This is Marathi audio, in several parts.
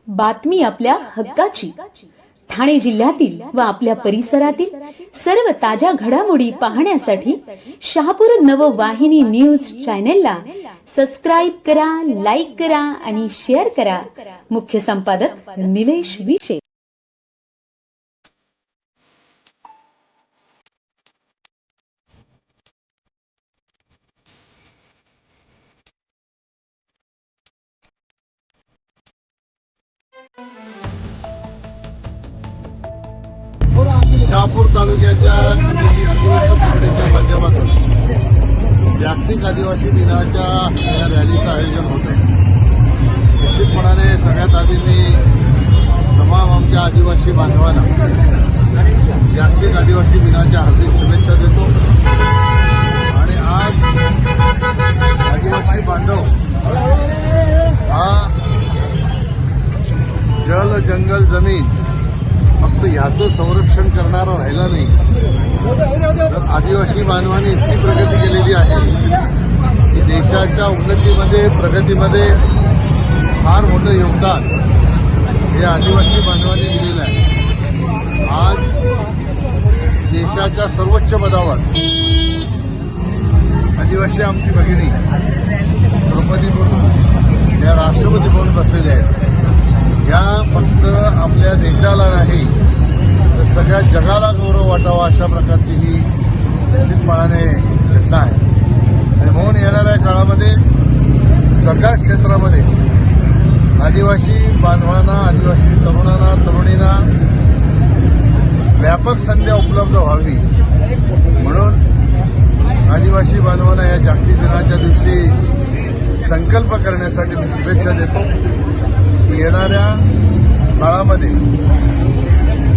बातमी आपल्या हक्काची. ठाणे जिल्ह्यातील व आपल्या परिसरातील सर्व ताज्या घडामोडी पाहण्यासाठी शहापूर नववाहिनी न्यूज चॅनेलला सबस्क्राईब करा, लाईक करा आणि शेअर करा. मुख्य संपादक निलेश विशे. शहापूर तालुक्याच्या अधिवेशनाच्या माध्यमातून जागतिक आदिवासी दिनाच्या या रॅलीचं आयोजन होत आहे. निश्चितपणाने सगळ्यात आधी मी तमाम आमच्या आदिवासी बांधवांना जागतिक आदिवासी दिनाच्या हार्दिक शुभेच्छा देतो. आणि आज आदिवासी बांधव हा जल, जंगल, जमीन फक्त ह्याचं संरक्षण करणारा राहिला नाही, तर आदिवासी बांधवांनी इतकी प्रगती केलेली आहे की देशाच्या उन्नतीमध्ये, प्रगतीमध्ये फार मोठं योगदान हे आदिवासी बांधवांनी दिलेलं आहे. आज देशाच्या सर्वोच्च पदावर आदिवासी आमची भगिनी द्रौपदी मुर्मू या राष्ट्रपती म्हणून बसलेल्या आहेत. या फक्त आपल्या देशाला नाही तर सगळ्या जगाला गौरव वाटावा अशा प्रकारची ही निश्चितपणाने घटना आहे. आणि म्हणून येणाऱ्या काळामध्ये सगळ्या क्षेत्रामध्ये आदिवासी बांधवांना, आदिवासी तरुणांना, तरुणींना व्यापक संधी उपलब्ध व्हावी म्हणून आदिवासी बांधवांना या जागतिक दिनाच्या दिवशी संकल्प करण्यासाठी मी शुभेच्छा देतो. येणाऱ्या काळामध्ये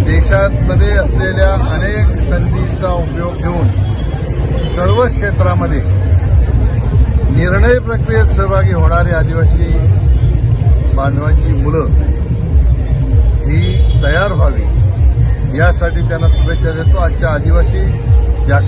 देशामध्ये असलेल्या अनेक संधींचा उपयोग घेऊन सर्व क्षेत्रामध्ये निर्णय प्रक्रियेत सहभागी होणारी आदिवासी बांधवांची मुलं ही तयार व्हावी यासाठी त्यांना शुभेच्छा देतो. आजच्या आदिवासी